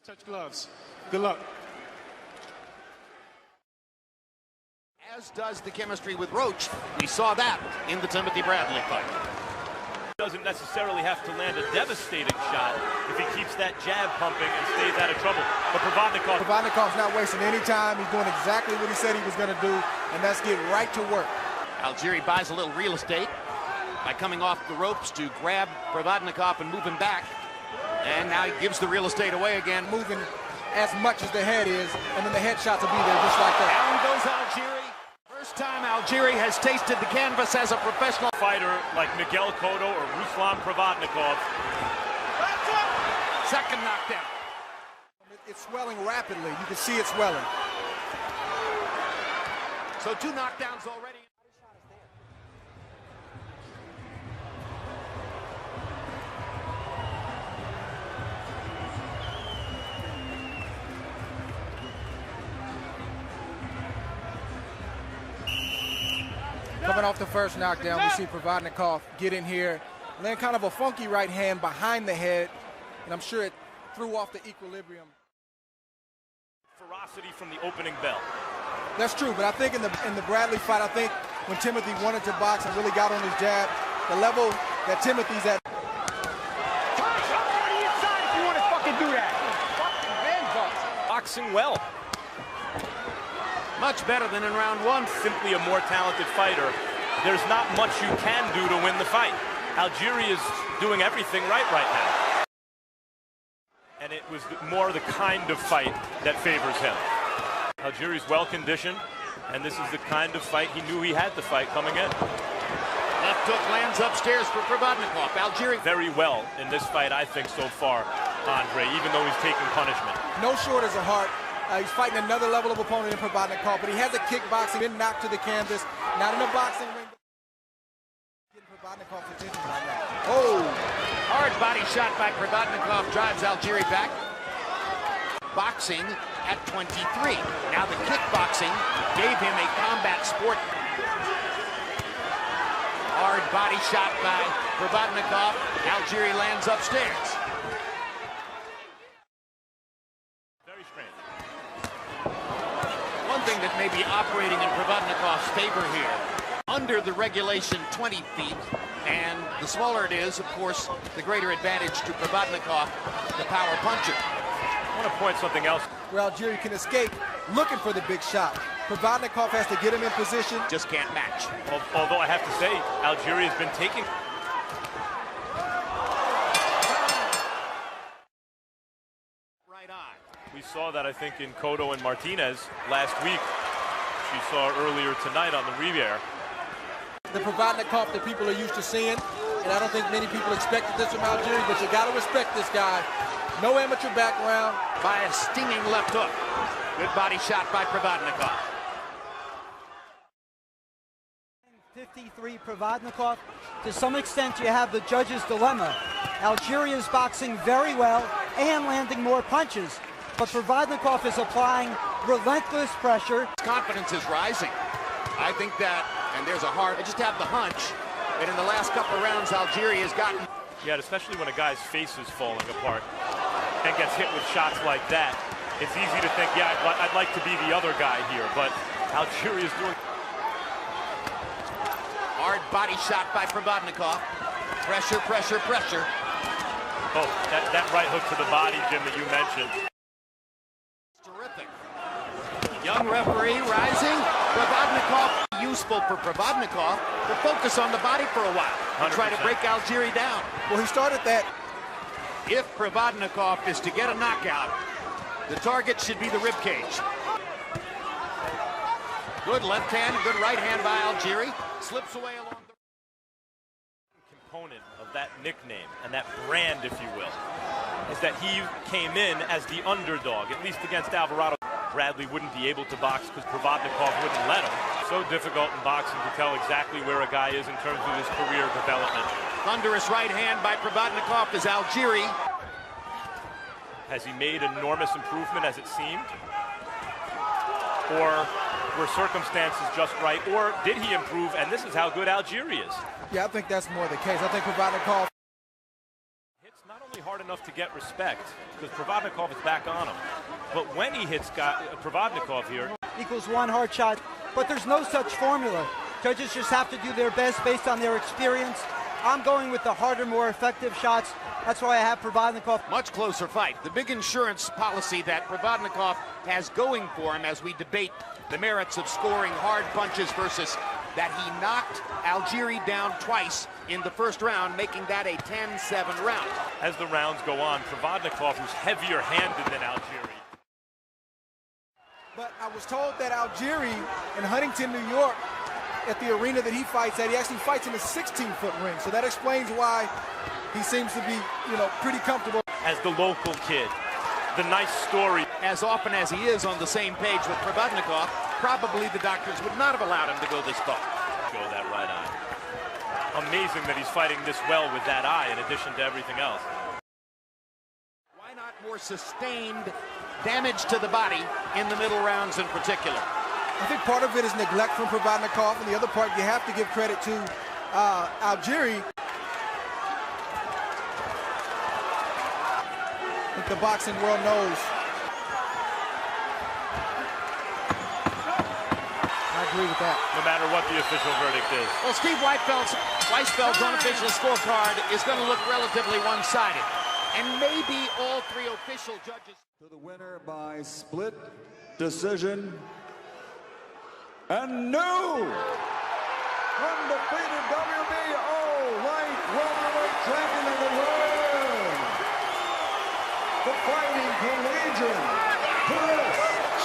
Touch gloves. Good luck. As does the chemistry with Roach. We saw that in the Timothy Bradley fight. Doesn't necessarily have to land a devastating shot if he keeps that jab pumping and stays out of trouble. But Provodnikov's not wasting any time. He's doing exactly what he said he was going to do, and that's get right to work. Algieri buys a little real estate by coming off the ropes to grab Provodnikov and move him back. And now he gives the real estate away again. Moving as much as the head is, and then the headshots will be there just like that. Down goes Algieri. First time Algieri has tasted the canvas as a professional fighter like Miguel Cotto or Ruslan Provodnikov. Second knockdown. It's swelling rapidly. You can see it swelling. So 2 knockdowns already. Coming off the first knockdown, we see Provodnikov get in here, land kind of a funky right hand behind the head, and I'm sure it threw off the equilibrium. Ferocity from the opening bell. That's true, but I think in the Bradley fight, I think when Timothy wanted to box and really got on his jab, the level that Timothy's at. If you want to fucking do that. Boxing well. Much better than in round 1. Simply a more talented fighter. There's not much you can do to win the fight. Algieri is doing everything right now. And it was more the kind of fight that favors him. Algieri's well conditioned, and this is the kind of fight he knew he had to fight coming in. Left hook lands upstairs for Provodnikov. Algieri very well in this fight, I think, so far, Andre, even though he's taking punishment. No shortage of heart. He's fighting another level of opponent in Provodnikov, but he has a kickboxing, been knocked to the canvas, not in a boxing ring. Getting Provodnikov's attention right now. Oh! Hard body shot by Provodnikov drives Algieri back. Boxing at 23. Now the kickboxing gave him a combat sport. Hard body shot by Provodnikov. Algieri lands upstairs. Very strange. One thing that may be operating in Provodnikov's favor here, under the regulation 20 feet, and the smaller it is, of course, the greater advantage to Provodnikov, the power puncher. I want to point something else. Where Algieri can escape, looking for the big shot. Provodnikov has to get him in position. Just can't match. Although I have to say, Algieri has been taking... Right eye. We saw that, I think, in Cotto and Martinez last week. She saw earlier tonight on the Riviera. The Provodnikov that people are used to seeing, and I don't think many people expected this from Algieri, but you got to respect this guy. No amateur background. By a stinging left hook. Good body shot by Provodnikov. 53 Provodnikov. To some extent, you have the judge's dilemma. Algieri is boxing very well and landing more punches, but Provodnikov is applying relentless pressure. His confidence is rising. I think that, and there's a heart, I just have the hunch that in the last couple of rounds, Algieri has gotten... Yeah, especially when a guy's face is falling apart and gets hit with shots like that. It's easy to think, yeah, I'd like to be the other guy here, but Algieri is doing... Hard body shot by Provodnikov. Pressure, pressure, pressure. Oh, that right hook to the body, Jim, that you mentioned. Terrific. Young referee rising. Provodnikov, useful for Provodnikov to focus on the body for a while and try to break Algieri down. Well, he started that. If Provodnikov is to get a knockout, the target should be the rib cage. Good left hand, good right hand by Algieri. Slips away along the component of that nickname and that brand, if you will, is that he came in as the underdog, at least against Alvarado. Bradley wouldn't be able to box because Provodnikov wouldn't let him. So difficult in boxing to tell exactly where a guy is in terms of his career development. Thunderous right hand by Provodnikov as Algieri. Has he made enormous improvement as it seemed? Or were circumstances just right? Or did he improve, and this is how good Algieri is? Yeah, I think that's more the case. I think Provodnikov hits not only hard enough to get respect because Provodnikov is back on him. But when he hits Provodnikov here, equals one hard shot, but there's no such formula. Judges just have to do their best based on their experience. I'm going with the harder, more effective shots. That's why I have Provodnikov. Much closer fight. The big insurance policy that Provodnikov has going for him as we debate the merits of scoring hard punches versus that he knocked Algieri down twice in the first round, making that a 10-7 round. As the rounds go on, Provodnikov, who's heavier-handed than Algieri. But I was told that Algieri in Huntington, New York, at the arena that he fights at, he actually fights in a 16-foot ring. So that explains why he seems to be, pretty comfortable. As the local kid, the nice story. As often as he is on the same page with Provodnikov, probably the doctors would not have allowed him to go this far. Go that right eye. Amazing that he's fighting this well with that eye in addition to everything else. Why not more sustained damage to the body in the middle rounds in particular? I think part of it is neglect from Provodnikov, and the other part you have to give credit to Algieri. I think the boxing world knows. I agree with that. No matter what the official verdict is. Well, Steve Weisfeld's unofficial scorecard is going to look relatively one-sided. And maybe all three official judges. To the winner by split decision. And new undefeated WBO light welterweight champion of the world, the Fighting Collegian, Chris